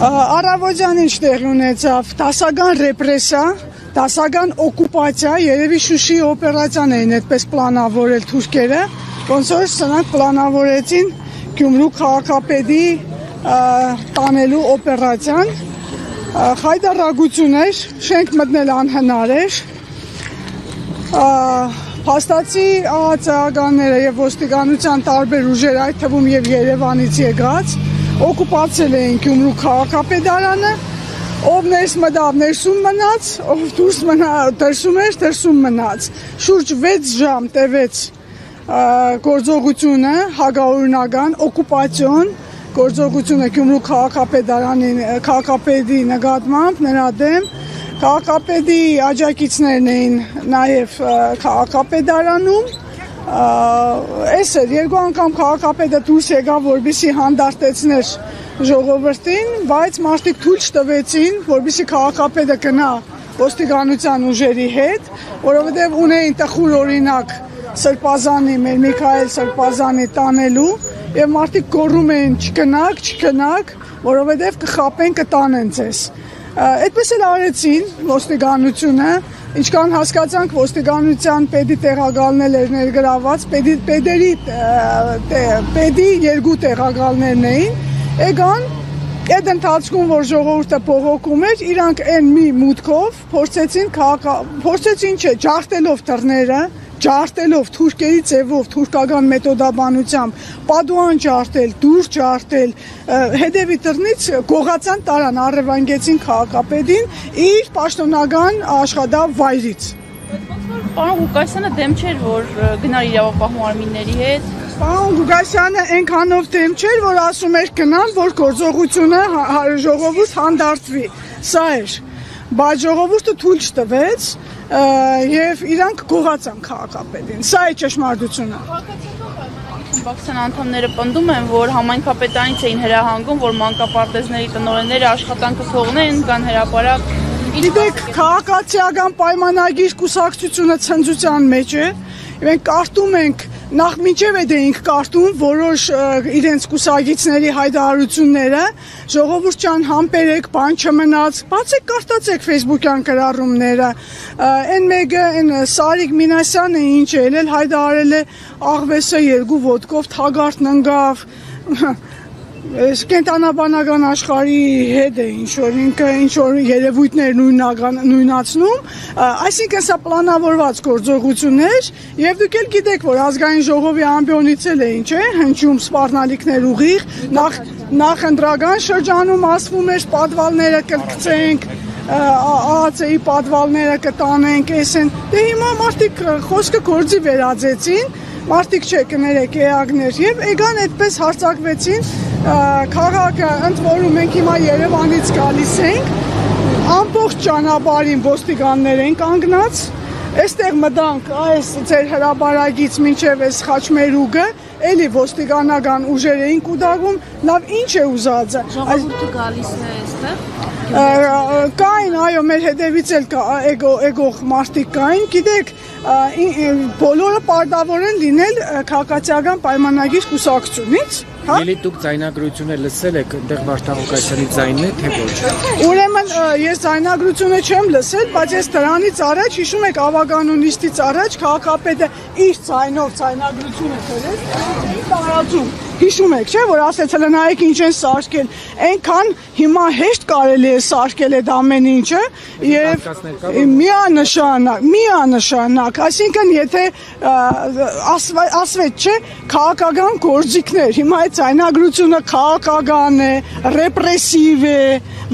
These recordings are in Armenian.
Առավոտյան ինչ տեղի ունեցավ, դասական ռեպրեսիա, դասական օկուպացիա, երևի Շուշիի օպերացիան էին այդպես պլանավորել թուրքերը, ոնց որ սրանք պլանավորեցին Գյումրու քաղաքապետի տանելու օպերացիան, խայտառակություն էր, շենք մտնել անհնար էր, փաստացի ԱԱԾ-ականները եւ ոստիկանության տարբեր ուժեր, այդ թվում եւ Երևանից եկած, օկուպացել էին Գյումրու քաղաքապետարանը, ով ներս մտավ, ներսում մնաց, ով դուրս դրսում էր, դրսում մնաց։ Շուրջ 6 ժամ տևեց գործողությունը, հագաօրինական օկուպացիոն գործողությունը Գյումրու քաղաքապետի նկատմամբ նրա դեմ, քաղաքապետի աջակիցներն էին նաև քաղաքապետարանում, այս էր, երկու անգամ քաղաքապետը դուրս եկավ, որպեսզի հանդարտեցներ ժողովրդին, բայց մարդիկ թույլ չտվեցին, որպեսզի քաղաքապետը գնա ոստիկանության ուժերի հետ, որովհետև ունեին տխուր օրինակ Սրբազանի, մեր Միքայել Սրբազանի տանելու, եւ մարդիկ գոռում էին չգնաք, որովհետև կխապեն, կտանեն ձեզ։ Այդպես էլ արեցին ոստիկանությունը, ինչքան հասկացանք ոստիկանության պետի տեղակալներ էր ներգրաված, պետի երկու տեղակալներն էին, եկան, այդ ընթացքում, որ ժողովուրդը բողոքում էր, իրանք այն մի մուտքով փորձեցին ջարդելով դռները, ջարդելով թուրքերի ձևով, թուրքական մեթոդաբանությամբ, պատուհան ջարդել, դուր ջարդել, հետևի դռնից գողացան տարան, առևանգեցին քաղաքապետին իր պաշտոնական աշխատավայրից։ Պարոն Ղուկասյանը դեմ չէր, որ գնար իրավապահում արմինների հետ։ Պարոն Ղուկասյանը այնքանով դեմ չէր, որ ասում էր գնան, որ գործողությունը ժողովուրդ հանդարտվի։ Սա էր, բայց ժողովուրդը թույլ չտվեց եւ իրանք գողացան քաղաքապետին։ Սա է ճշմարտությունը։ Բաքսյան անդամները պնդում են, որ համայնքապետանից էին հրահանգում, որ մանկապարտեզների տնօրենները աշխատանքը թողնեն, կան հրապարակ։ Գիտեք, քաղաքացիական պայմանագիր կուսակցությունը ցնծության մեջ է։ Մենք կարդում ենք, նախ մինչև այդ էինք կարդում որոշ իրենց կուսակիցների հայտարարությունները, ժողովուրդ ջան համբերեք, բան չմնաց, բացեք կարդացեք Facebook-յան գրառումները, այն մեկը, այն Սարիկ Մինասյանը ինչ էլ հայտարարել է աղվեսը 2 ոտքով թագարդն ընկավ, կենտանաբանական աշխարհի հետ է ինչ-որ երևույթներ նույնացնում, այսինքն սա պլանավորված գործողություններ եւ դուք էլ գիտեք, որ ազգային ժողովի ամբիոնից էլ էին, չէ՞, հնչում սպառնալիքներ ուղիղ, նախ ընտրական շրջանում ասվում էր պատվալները կգցենք, ԱԱՑ-ի պատվալները կտանենք, այսեն, դե հիմա մարդիկ խոսքը գործի վերածեցին, մարդիկ կներեք էակներ եւ եկան այդպես հարցակվեցին քաղաքը, ընդ որում մենք հիմա Երևանից գալիս ենք, ամբողջ ճանապարհին ոստիկաններ են կանգնած, այստեղ մտանք այս ձեր հրապարակից մինչև այս խաչմերուկը, էլի ոստիկանական ուժեր էին կուտակվում, լավ ինչ է ուզածը։ Ժողովուրդը գալիս է այստեղ։ Կային, այո, մեր հետևից էլ եկող մարդիկ կային, գիտեք, բոլորը պարտավոր են լինել քաղաքացիական պայմանագիր կուսակցությունից։ Ելի դուք ձայնագրությունը լսել եք, այնտեղ Վարդան Ղուկասյանի ձայնն է, թե ոչ։ Ուրեմն ես ձայնագրությունը չեմ լսել, բայց ես դրանից առաջ, հիշում եք ավականունիստից առաջ քաղաքապետը իր ձայնով ձայնագրությունը գրեց տարածում։ Հիշում եք, չէ՞, որ ասեց հələ նայեք ինչ են սարքել, այնքան հիմա հեշտ կարելի է սարքել այդ ամեն ինչը եւ միանշանակ, այսինքն եթե ասվեց, չէ, քաղաքական գործիքներ, հիմա այդ ձայնագրությունը քաղաքական է, ռեպրեսիվ է,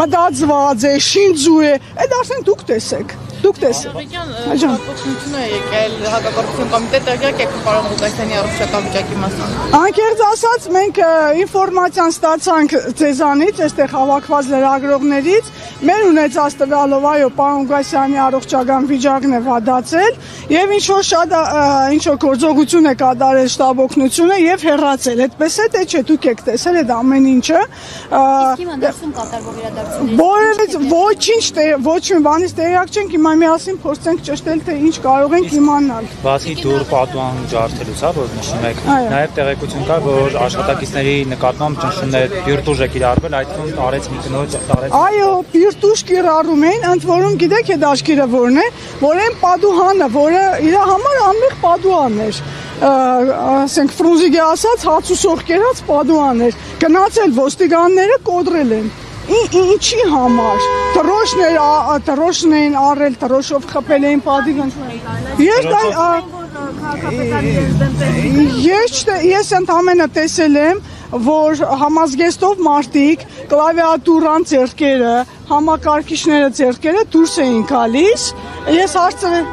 մտածված է, շինձու է, այդ արդեն դուք տեսեք։ Դուք տեսեք։ Պատասխանատվությունը եկել հակագործություն կոմիտետը եկեք եք պարոն Ղուկասյանի առողջական վիճակի մասին։ Անկեղծ ասած, մենք ինֆորմացիան ստացանք ձեզանից, այստեղ հավաքված լրագրողներից, մեր ունեցած տվյալով, այո, պարոն Ղուկասյանի առողջական վիճակն է վատացել եւ ինչ-որ գործողություն է կատարել շտաբօգնությունը եւ հեռացել։ Այդպես է, թե չէ, դուք եք տեսել այդ ամեն ինչը։ Իսկ հիմա դրսում կատարվող իրադարձությունները։ Որևէ ոչինչ, ոչ մի բանից տեղյակ չենք, հիմա հիմա միասին փորձենք ճշտել, թե ինչ կարող ենք իմանալ։ Բացի դուր պատուհան ջարդելուց, որ նշում եք, նաև տեղեկություն կա, որ աշխատակիցների նկատմամբ ճնշումներ բյուրտուժ է կիրառվել, այդ թվում տարեց մի կնոջ տարեց։ Այո, բյուրտուժ կիրառում էին, ընդ որում գիտեք այդ աչքերը որն է, որ այն պատուհանը, որը իր համար անմեղ պատուհան էր, ասենք Ֆրունզիգի ասած հաց ու սոխ կերած պատուհան էր, գնացել ոստիկանները կոտրել են։ Ինչի համար, տրոշն էին առել, տրոշով խփել էին պատիգն։ Ես ընդամենը տեսել եմ, որ համազգեստով մարդիկ կլավիատուրան ձեռքերը, համակարգիչները ձեռքերը դուրս էին գալիս, ես հարցրել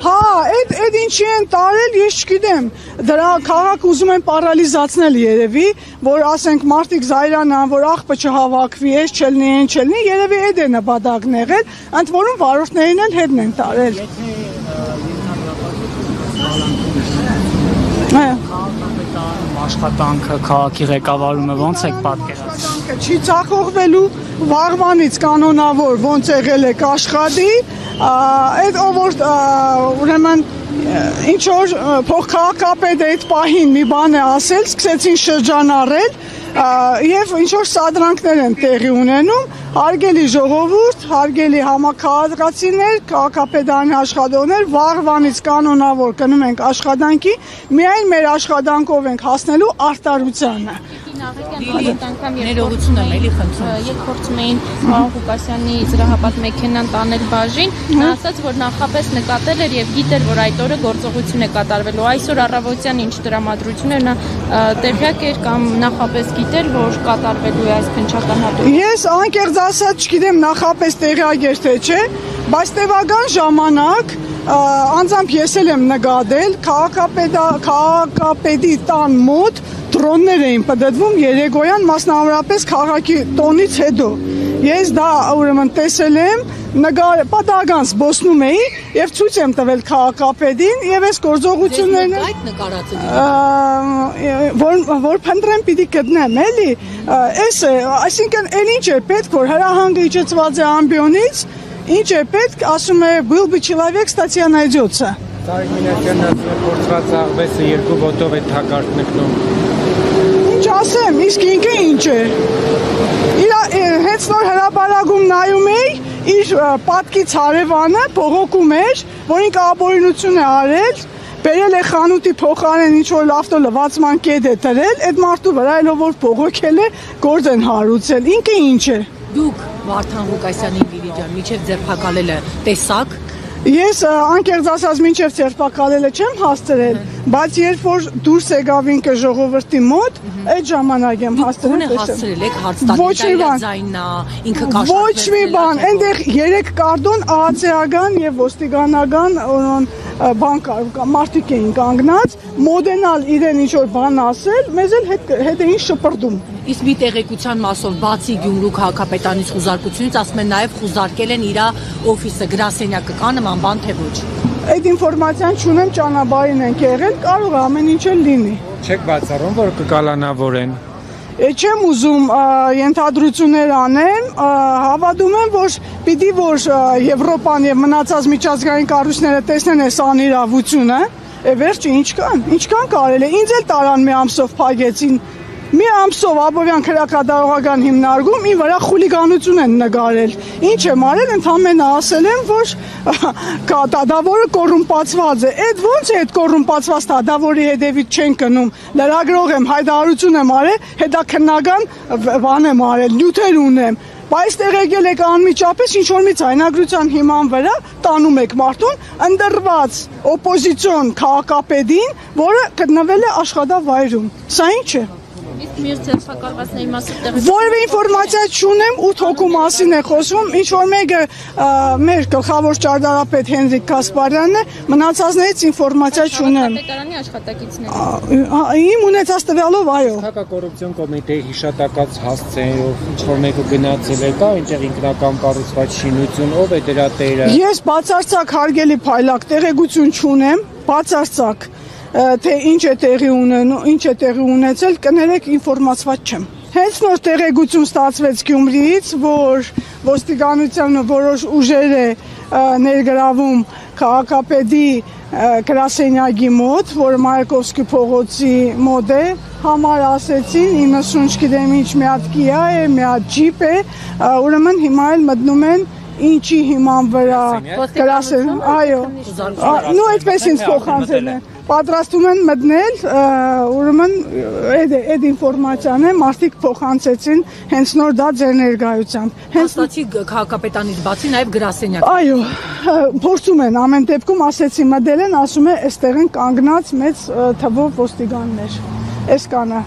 հա, այդ ինչի են տարել, ես չգիտեմ, դրա քաղաք ուզում են պարալիզացնել երևի, որ ասենք մարդիկ զայրանան, որ աղբը չհավաքվի, ես չելնի, երևի այդ է նպատակն եղել, ընդ որում վարորդներին էլ հետն են տարել։ Աշխատանքը, քաղաքի ղեկավարումը ոնց եք պատկերացնում։ Չի ծախողվելու, վաղվանից կանոնավոր ոնց եղել է կաշխատի, այդ ով ուրեմն ինչ որ փոխքաղաքապետը այդ պահին մի բան է ասել, սկսեցին շրջանառել եւ ինչ որ սադրանքներ են տեղի ունենում, հարգելի ժողովուրդ, հարգելի համաքաղաքացիներ, քաղաքապետարանի աշխատողներ, վաղվանից կանոնավոր գնում ենք աշխատանքի, միայն մեր աշխատանքով ենք հասնելու արտարությանը։ Ներողություն եմ, էլի խնդրում։ Երբ փորձում էին պարոն Ղուկասյանի զրահապատ մեքենան տանել բաժին, նա ասաց, որ նախապես նկատել էր եւ գիտեր, որ այդ օրը գործողություն է կատարվելու։ Այսօր առավոտյան ինչ տրամադրություն էր, նա տեղյակ էր կամ նախապես գիտեր, որ կատարվելու է այս քննչական հատումը։ Ես անկեղծ ասած չգիտեմ նախապես տեղյակ էր թե չէ, բայց տևական ժամանակ անձամբ ես էլ եմ նկատել քաղաքապետի տան մոտ դրոններ էին պտտվում երեկոյան, մասնավորապես քաղաքի տոնից հետո։ Ես դա ուրեմն տեսել եմ, պատահական զբոսնում էի եւ ցույց եմ տվել քաղաքապետին եւ այս գործողություններն այդ նկարածը որ փնտրեմ պիտի գտնեմ, էլի։ Այսինքն այն ինչ է պետք, որ հրահանգը իջեցված է ամբիոնից, ինչ է պետք, ասում է был бы человек, статья найдется։ Տարիկ Մինասյանն փորձված աղվեսը երկու ոտով է թակարդ նկնում։ Ինչ ասեմ, իսկ ինքը ինչ է։ Հենց նոր հրապարակում նայում էի, իր պատկից հարևանը բողոքում էր, որ ինքը ապօրինություն է արել, բերել է խանութի փոխարեն ինչ որ ավտո լվացման կետ է դրել, այդ մարդու վրա էլ որ բողոքել է, գործ են հարուցել։ Ինքը ինչ է։ Դուք Վարդան Ղուկասյանին Լիլիջան միջև ձերբակալելը տեսաք։ Ես անկեղծ ասած մինչև ձերբակալելը չեմ հասցրել, բայց երբ որ դուրս եկավ ինքը ժողովրդի մոտ, այդ ժամանակ եմ հասցրել։ Դուք հասցրել եք հարց տալ, դա ձայնա, ինքը կաշառվել։ Ոչ մի բան, այնտեղ 3 կարտոն ԱԱՑ-ական եւ ոստիկանական բան կար, մարդիկ էին կանգնած, մոդենալ իրեն ինչ որ բան ասել, մեզ էլ հետ էին շպրտում։ Իսկ մի տեղեկության մասով բացի Գյումրու քաղաքապետանից խուզարկությունից, ասում են նաև խուզարկել են իր օֆիսը, գրասենյակը, կա նման բան թե ոչ։ Այդ ինֆորմացիան չունեմ, ճանապարհին ենք եղել, կարող է ամեն ինչ էլ լինի։ Չեք բացառում, որ կկալանավորեն։ Չեմ ուզում ենթադրություններ անեմ, հավատում եմ, որ պիտի որ Եվրոպան եւ մնացած միջազգային կառույցները տեսնեն այս անիրավությունը, վերջը ինչքան կարել է, ինձ էլ տարան մի ամսով փակեցին։ Մի ամսով Աբովյան քրեակադարողական հիմնարկում ի վրա խուլիգանություն են նկարել։ Ինչ եմ արել, ընդամենը ասել եմ, որ դադավորը կոռումպացված է։ Այդ ո՞նց է այդ կոռումպացված դադավորի հետևից չեն գնում։ Լրագրող եմ, հայտարարություն եմ արել, հետաքննական բան եմ արել, նյութեր ունեմ։ Բայց այստեղ եկել եք անմիջապես ինչ որ մի ցայնագրության հիման վրա տանում եք մարդուն ընդրված օպոզիցիոն քաղաքապետին, որը գտնվել է աշխատավայրում։ Սա ինչ է։ Իսկ մյուս ձերբակալվածների մասով տեղի Որևէ ինֆորմացիա չունեմ, 8 հոգու մասին է խոսվում, ինչ որ մեկը մեր գլխավոր ճարտարապետ Հենրիկ Կասպարյանն է, մնացածներից ինֆորմացիա չունեմ։ Պետարանի աշխատակիցներ։ Իմ ունեցած տվյալով, այո։ Հակակոռուպցիոն կոմիտեի հիշատակած հասցեով ինչ որ մեկը գնացել է, կա այնտեղ ինքնական կառուցված շինություն, ով է դրա տերը։ Ես բացարձակ հարգելի փայլակ տեղեկություն չունեմ, բացարձակ թե ինչ է տեղի ունեցել, կներեք ինֆորմացված չեմ։ Հենց նոր տեղեկություն ստացվեց Գյումրիից, որ ոստիկանությանը որոշ ուժեր է ներգրավում քաղաքապետի գրասենյակի մոտ, որը Մայրկովսկի փողոցի մոտ է, համար ասեցին 90 չգիտեմ ինչ մի հատ Kia է, մի հատ Jeep է, ուրեմն հիմա էլ մտնում են ինչի հիման վրա գրասեն, այո, նո այդպես ինձ փոխանցել են, պատրաստում են մտնել, ուրեմն այդ ինֆորմացիան է, մարդիկ փոխանցեցին հենց նոր դա ձեր ներկայությամբ։ Հաստատի քաղաքապետանից բացի նաև գրասենյակ։ Այո, փորձում են ամեն դեպքում ասեցի մտել են, ասում է այստեղ են կանգնած մեծ թվով ոստիկաններ, այս կանը։